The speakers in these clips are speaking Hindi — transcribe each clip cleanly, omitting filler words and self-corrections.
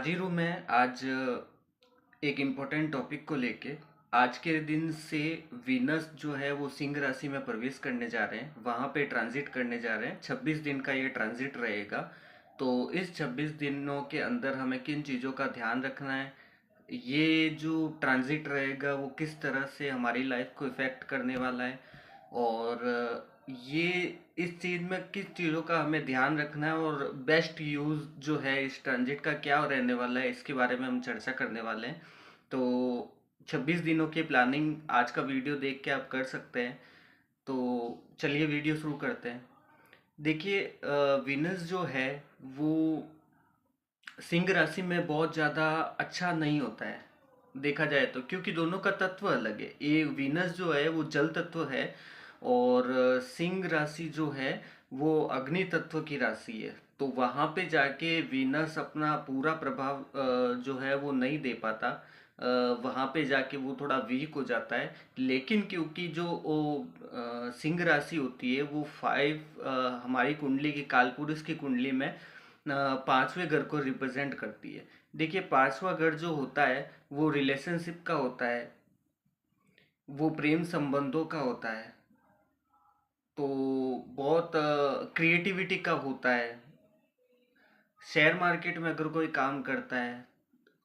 हाजिर हूँ मैं आज एक इम्पोर्टेंट टॉपिक को लेके। आज के दिन से वीनस जो है वो सिंह राशि में प्रवेश करने जा रहे हैं, वहाँ पे ट्रांजिट करने जा रहे हैं। 26 दिन का ये ट्रांजिट रहेगा। तो इस 26 दिनों के अंदर हमें किन चीज़ों का ध्यान रखना है, ये जो ट्रांजिट रहेगा वो किस तरह से हमारी लाइफ को इफ़ेक्ट करने वाला है, और ये इस चीज़ में किस चीज़ों का हमें ध्यान रखना है, और बेस्ट यूज़ जो है इस ट्रांजिट का क्या रहने वाला है, इसके बारे में हम चर्चा करने वाले हैं। तो 26 दिनों की प्लानिंग आज का वीडियो देख के आप कर सकते हैं। तो चलिए वीडियो शुरू करते हैं। देखिए, विनस जो है वो सिंह राशि में बहुत ज़्यादा अच्छा नहीं होता है देखा जाए तो, क्योंकि दोनों का तत्व अलग है। ये वीनस जो है वो जल तत्व है, और सिंह राशि जो है वो अग्नि तत्व की राशि है। तो वहाँ पे जाके वीनस अपना पूरा प्रभाव जो है वो नहीं दे पाता। वहाँ पे जाके वो थोड़ा वीक हो जाता है। लेकिन क्योंकि जो वो सिंह राशि होती है वो हमारी कुंडली की, कालपुरुष की कुंडली में पांचवें घर को रिप्रेजेंट करती है। देखिए, पांचवा घर जो होता है वो रिलेशनशिप का होता है, वो प्रेम संबंधों का होता है। तो बहुत क्रिएटिविटी का होता है। शेयर मार्केट में अगर कोई काम करता है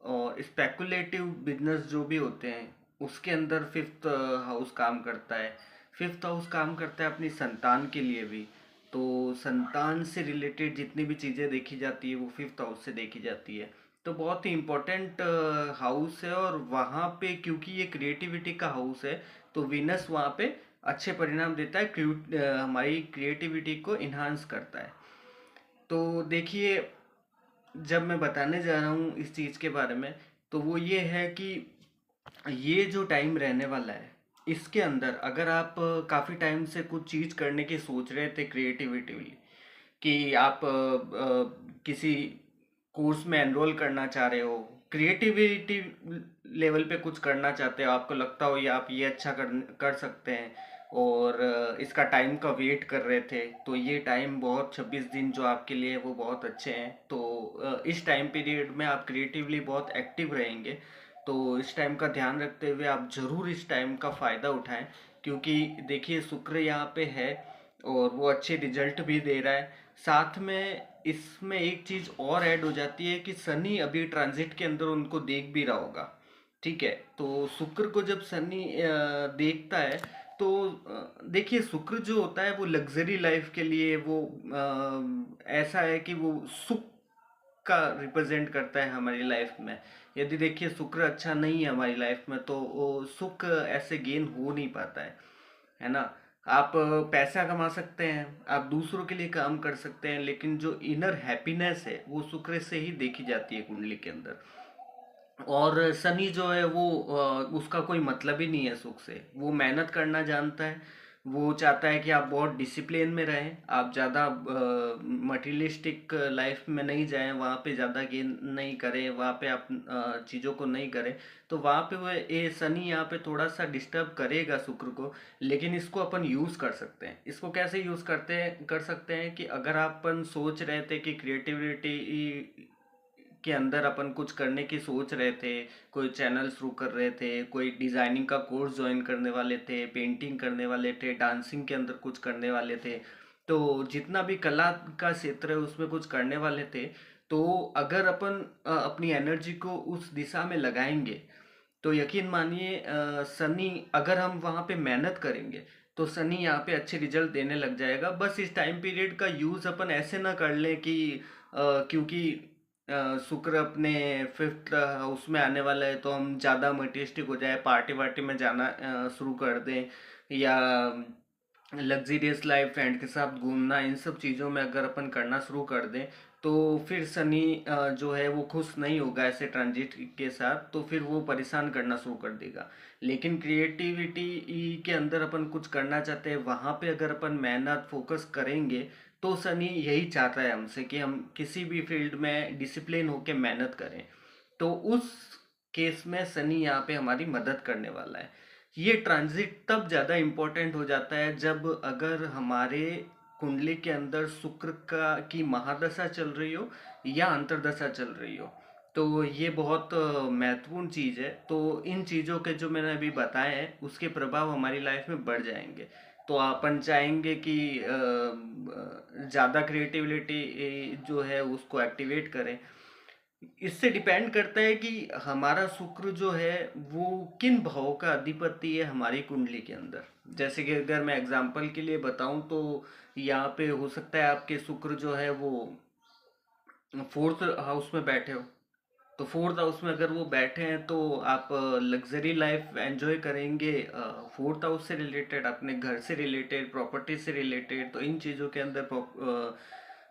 और स्पेकुलेटिव बिजनेस जो भी होते हैं उसके अंदर फिफ्थ हाउस काम करता है। फिफ्थ हाउस काम करता है अपनी संतान के लिए भी। तो संतान से रिलेटेड जितनी भी चीज़ें देखी जाती है वो फिफ्थ हाउस से देखी जाती है। तो बहुत ही इम्पोर्टेंट हाउस है, और वहाँ पे क्योंकि ये क्रिएटिविटी का हाउस है तो विनस वहाँ पे अच्छे परिणाम देता है, हमारी क्रिएटिविटी को इन्हांस करता है। तो देखिए, जब मैं बताने जा रहा हूँ इस चीज़ के बारे में, तो वो ये है कि ये जो टाइम रहने वाला है इसके अंदर अगर आप काफ़ी टाइम से कुछ चीज़ करने की सोच रहे थे क्रिएटिविटीली, कि आप किसी कोर्स में एनरोल करना चाह रहे हो, क्रिएटिविटी लेवल पे कुछ करना चाहते हो, आपको लगता हो ये आप ये अच्छा कर सकते हैं, और इसका टाइम का वेट कर रहे थे, तो ये टाइम बहुत 26 दिन जो आपके लिए वो बहुत अच्छे हैं। तो इस टाइम पीरियड में आप क्रिएटिवली बहुत एक्टिव रहेंगे। तो इस टाइम का ध्यान रखते हुए आप ज़रूर इस टाइम का फ़ायदा उठाएं, क्योंकि देखिए शुक्र यहाँ पे है और वो अच्छे रिजल्ट भी दे रहा है। साथ में इसमें एक चीज़ और ऐड हो जाती है कि शनि अभी ट्रांजिट के अंदर उनको देख भी रहा होगा। ठीक है, तो शुक्र को जब शनि देखता है तो देखिए शुक्र जो होता है वो लग्जरी लाइफ के लिए वो ऐसा है कि वो सुख का रिप्रेजेंट करता है हमारी लाइफ में। यदि देखिए शुक्र अच्छा नहीं है हमारी लाइफ में तो वो सुख ऐसे गेन हो नहीं पाता है ना। आप पैसा कमा सकते हैं, आप दूसरों के लिए काम कर सकते हैं, लेकिन जो इनर हैप्पीनेस है वो शुक्र से ही देखी जाती है कुंडली के अंदर। और शनि जो है वो उसका कोई मतलब ही नहीं है सुख से। वो मेहनत करना जानता है। वो चाहता है कि आप बहुत डिसिप्लिन में रहें, आप ज़्यादा मटेरियलिस्टिक लाइफ में नहीं जाएं, वहाँ पे ज़्यादा गेन नहीं करें, वहाँ पे आप चीज़ों को नहीं करें। तो वहाँ पे वो ये शनि यहाँ पे थोड़ा सा डिस्टर्ब करेगा शुक्र को। लेकिन इसको अपन यूज़ कर सकते हैं। इसको कैसे यूज़ कर सकते हैं कि अगर अपन सोच रहे थे कि क्रिएटिविटी के अंदर अपन कुछ करने की सोच रहे थे, कोई चैनल शुरू कर रहे थे, कोई डिज़ाइनिंग का कोर्स ज्वाइन करने वाले थे, पेंटिंग करने वाले थे, डांसिंग के अंदर कुछ करने वाले थे, तो जितना भी कला का क्षेत्र है उसमें कुछ करने वाले थे। तो अगर अपन अपनी एनर्जी को उस दिशा में लगाएंगे तो यकीन मानिए, शनि अगर हम वहाँ पे मेहनत करेंगे तो शनि यहाँ पे अच्छे रिजल्ट देने लग जाएगा। बस इस टाइम पीरियड का यूज़ अपन ऐसे ना कर लें कि क्योंकि शुक्र अपने फिफ्थ हाउस में आने वाला है तो हम ज़्यादा मटेरियलिस्टिक हो जाए, पार्टी वार्टी में जाना शुरू कर दें, या लग्जीरियस लाइफ फ्रेंड के साथ घूमना, इन सब चीज़ों में अगर अपन करना शुरू कर दें तो फिर शनि जो है वो खुश नहीं होगा ऐसे ट्रांजिट के साथ, तो फिर वो परेशान करना शुरू कर देगा। लेकिन क्रिएटिविटी के अंदर अपन कुछ करना चाहते हैं, वहाँ पे अगर अपन मेहनत फोकस करेंगे तो शनि यही चाहता है हमसे कि हम किसी भी फील्ड में डिसिप्लिन होकर मेहनत करें। तो उस केस में शनि यहाँ पे हमारी मदद करने वाला है। ये ट्रांजिट तब ज़्यादा इम्पोर्टेंट हो जाता है जब अगर हमारे कुंडली के अंदर शुक्र का की महादशा चल रही हो या अंतर्दशा चल रही हो। तो ये बहुत महत्वपूर्ण चीज़ है। तो इन चीज़ों के जो मैंने अभी बताए हैं उसके प्रभाव हमारी लाइफ में बढ़ जाएंगे। तो अपन चाहेंगे कि ज़्यादा क्रिएटिविटी जो है उसको एक्टिवेट करें। इससे डिपेंड करता है कि हमारा शुक्र जो है वो किन भावों का अधिपति है हमारी कुंडली के अंदर। जैसे कि अगर मैं एग्जांपल के लिए बताऊं तो यहाँ पे हो सकता है आपके शुक्र जो है वो फोर्थ हाउस में बैठे हो। तो फोर्थ हाउस में अगर वो बैठे हैं तो आप लग्जरी लाइफ एंजॉय करेंगे। फोर्थ हाउस से रिलेटेड, अपने घर से रिलेटेड, प्रॉपर्टी से रिलेटेड, तो इन चीज़ों के अंदर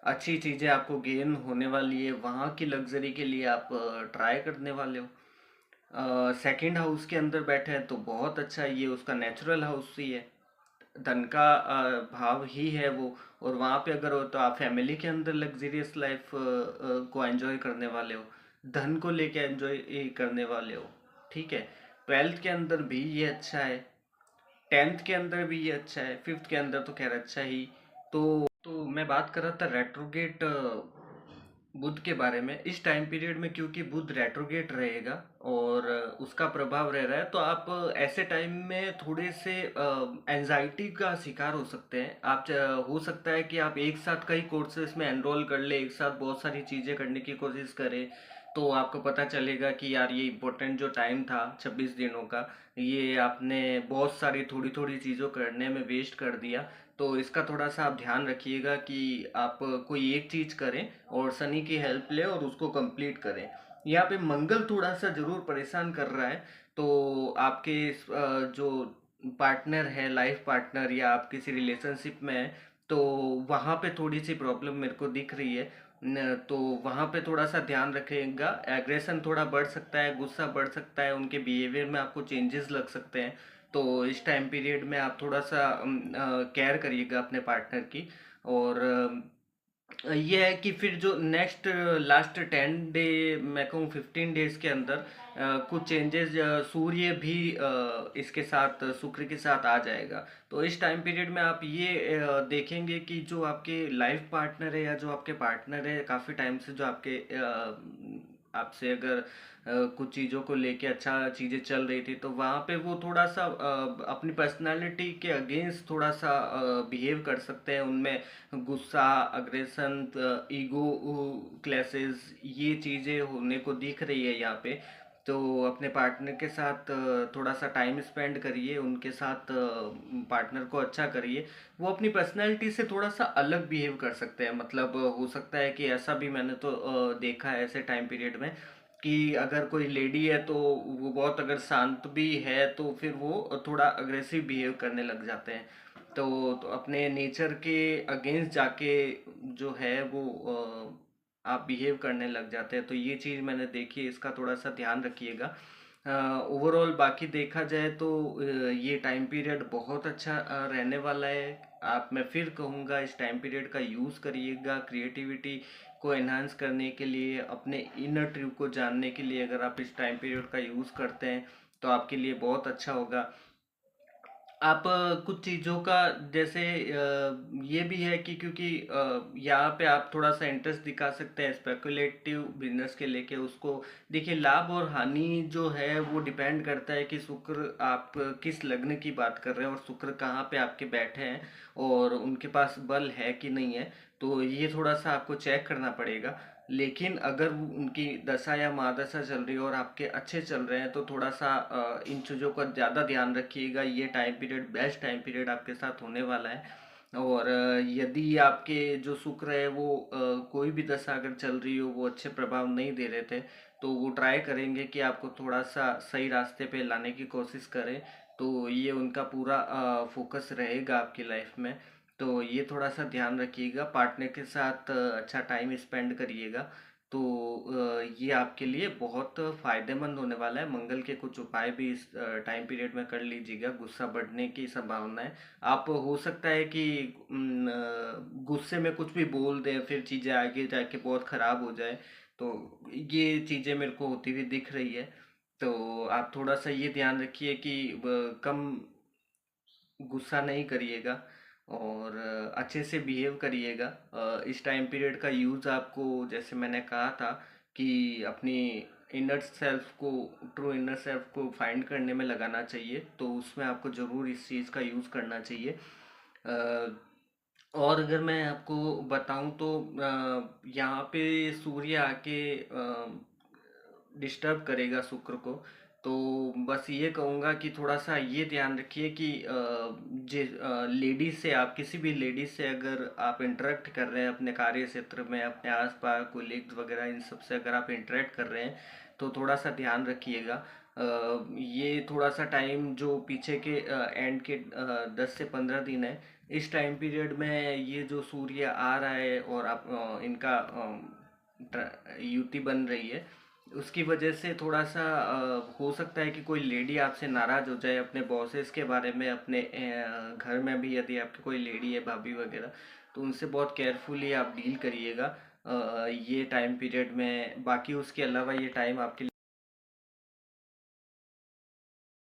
अच्छी चीज़ें आपको गेन होने वाली है। वहाँ की लग्जरी के लिए आप ट्राई करने वाले हो। सेकंड हाउस के अंदर बैठे हैं तो बहुत अच्छा है, ये उसका नेचुरल हाउस ही है, धन का भाव ही है वो। और वहाँ पे अगर हो तो आप फैमिली के अंदर लग्जरियस लाइफ को एंजॉय करने वाले हो, धन को लेके एंजॉय करने वाले हो। ठीक है। ट्वेल्थ के अंदर भी ये अच्छा है, टेंथ के अंदर भी ये अच्छा है, फिफ्थ के अंदर तो खैर अच्छा ही। तो मैं बात कर रहा था रेट्रोगेट बुध के बारे में। इस टाइम पीरियड में क्योंकि बुध रेट्रोगेट रहेगा और उसका प्रभाव रह रहा है, तो आप ऐसे टाइम में थोड़े से एंजाइटी का शिकार हो सकते हैं। हो सकता है कि आप एक साथ कई कोर्सेज में एनरोल कर ले, एक साथ बहुत सारी चीज़ें करने की कोशिश करें। तो आपको पता चलेगा कि यार ये इम्पोर्टेंट जो टाइम था 26 दिनों का, ये आपने बहुत सारी थोड़ी थोड़ी चीज़ों करने में वेस्ट कर दिया। तो इसका थोड़ा सा आप ध्यान रखिएगा कि आप कोई एक चीज़ करें और शनि की हेल्प लें और उसको कंप्लीट करें। यहाँ पे मंगल थोड़ा सा जरूर परेशान कर रहा है। तो आपके जो पार्टनर है, लाइफ पार्टनर, या आप किसी रिलेशनशिप में है, तो वहाँ पे थोड़ी सी प्रॉब्लम मेरे को दिख रही है। तो वहाँ पे थोड़ा सा ध्यान रखिएगा। एग्रेशन थोड़ा बढ़ सकता है, गुस्सा बढ़ सकता है, उनके बिहेवियर में आपको चेंजेस लग सकते हैं। तो इस टाइम पीरियड में आप थोड़ा सा केयर करिएगा अपने पार्टनर की। और ये है कि फिर जो नेक्स्ट लास्ट 10 डे, मैं कहूँ 15 डेज के अंदर कुछ चेंजेस सूर्य भी इसके साथ, शुक्र के साथ आ जाएगा। तो इस टाइम पीरियड में आप ये देखेंगे कि जो आपके लाइफ पार्टनर है या जो आपके पार्टनर है काफ़ी टाइम से, जो आपके आपसे अगर कुछ चीज़ों को लेके अच्छा चीज़ें चल रही थी, तो वहाँ पे वो थोड़ा सा अपनी पर्सनालिटी के अगेंस्ट थोड़ा सा बिहेव कर सकते हैं। उनमें गुस्सा, अग्रेशन, ईगो क्लैशेस, ये चीज़ें होने को दिख रही है यहाँ पे। तो अपने पार्टनर के साथ थोड़ा सा टाइम स्पेंड करिए, उनके साथ पार्टनर को अच्छा करिए। वो अपनी पर्सनैलिटी से थोड़ा सा अलग बिहेव कर सकते हैं। मतलब हो सकता है कि ऐसा भी मैंने तो देखा है ऐसे टाइम पीरियड में कि अगर कोई लेडी है तो वो बहुत अगर शांत भी है तो फिर वो थोड़ा अग्रेसिव बिहेव करने लग जाते हैं। तो अपने नेचर के अगेंस्ट जाके जो है वो आप बिहेव करने लग जाते हैं। तो ये चीज़ मैंने देखी है, इसका थोड़ा सा ध्यान रखिएगा। ओवरऑल बाकी देखा जाए तो ये टाइम पीरियड बहुत अच्छा रहने वाला है। आप, मैं फिर कहूँगा, इस टाइम पीरियड का यूज़ करिएगा क्रिएटिविटी को एनहांस करने के लिए, अपने इनर ट्रूथ को जानने के लिए। अगर आप इस टाइम पीरियड का यूज़ करते हैं तो आपके लिए बहुत अच्छा होगा। आप कुछ चीज़ों का, जैसे ये भी है कि क्योंकि यहाँ पे आप थोड़ा सा इंटरेस्ट दिखा सकते हैं स्पेकुलेटिव बिजनेस के लेके, उसको देखिए। लाभ और हानि जो है वो डिपेंड करता है कि शुक्र, आप किस लग्न की बात कर रहे हैं और शुक्र कहाँ पे आपके बैठे हैं और उनके पास बल है कि नहीं है। तो ये थोड़ा सा आपको चेक करना पड़ेगा। लेकिन अगर उनकी दशा या महादशा चल रही है और आपके अच्छे चल रहे हैं तो थोड़ा सा इन चीज़ों का ज़्यादा ध्यान रखिएगा। ये time period best time period आपके साथ होने वाला है। और यदि आपके जो शुक्र है वो कोई भी दशा अगर चल रही हो, वो अच्छे प्रभाव नहीं दे रहे थे, तो वो ट्राई करेंगे कि आपको थोड़ा सा सही रास्ते पे लाने की कोशिश करें। तो ये उनका पूरा फोकस रहेगा आपकी लाइफ में। तो ये थोड़ा सा ध्यान रखिएगा, पार्टनर के साथ अच्छा टाइम स्पेंड करिएगा। तो ये आपके लिए बहुत फायदेमंद होने वाला है। मंगल के कुछ उपाय भी इस टाइम पीरियड में कर लीजिएगा। गुस्सा बढ़ने की संभावना है। आप, हो सकता है कि गुस्से में कुछ भी बोल दें, फिर चीज़ें आगे जाके बहुत ख़राब हो जाए। तो ये चीज़ें मेरे को होती हुई दिख रही है। तो आप थोड़ा सा ये ध्यान रखिए कि कम गुस्सा नहीं करिएगा और अच्छे से बिहेव करिएगा। इस टाइम पीरियड का यूज़ आपको, जैसे मैंने कहा था कि अपनी इनर सेल्फ को, ट्रू इनर सेल्फ को फाइंड करने में लगाना चाहिए। तो उसमें आपको ज़रूर इस चीज़ का यूज़ करना चाहिए। और अगर मैं आपको बताऊं तो यहाँ पे सूर्य आके डिस्टर्ब करेगा शुक्र को। तो बस ये कहूँगा कि थोड़ा सा ये ध्यान रखिए कि जे लेडीज से, आप किसी भी लेडीज से अगर आप इंटरेक्ट कर रहे हैं अपने कार्य क्षेत्र में, अपने आसपास कोलीग्स वगैरह इन सब से अगर आप इंटरेक्ट कर रहे हैं तो थोड़ा सा ध्यान रखिएगा। ये थोड़ा सा टाइम जो पीछे के एंड के 10 से 15 दिन है, इस टाइम पीरियड में ये जो सूर्य आ रहा है और आप इनका युति बन रही है, उसकी वजह से थोड़ा सा हो सकता है कि कोई लेडी आपसे नाराज़ हो जाए अपने बॉसेस के बारे में। अपने घर में भी यदि आपकी कोई लेडी है, भाभी वगैरह, तो उनसे बहुत केयरफुली आप डील करिएगा ये टाइम पीरियड में। बाकी उसके अलावा ये टाइम आपके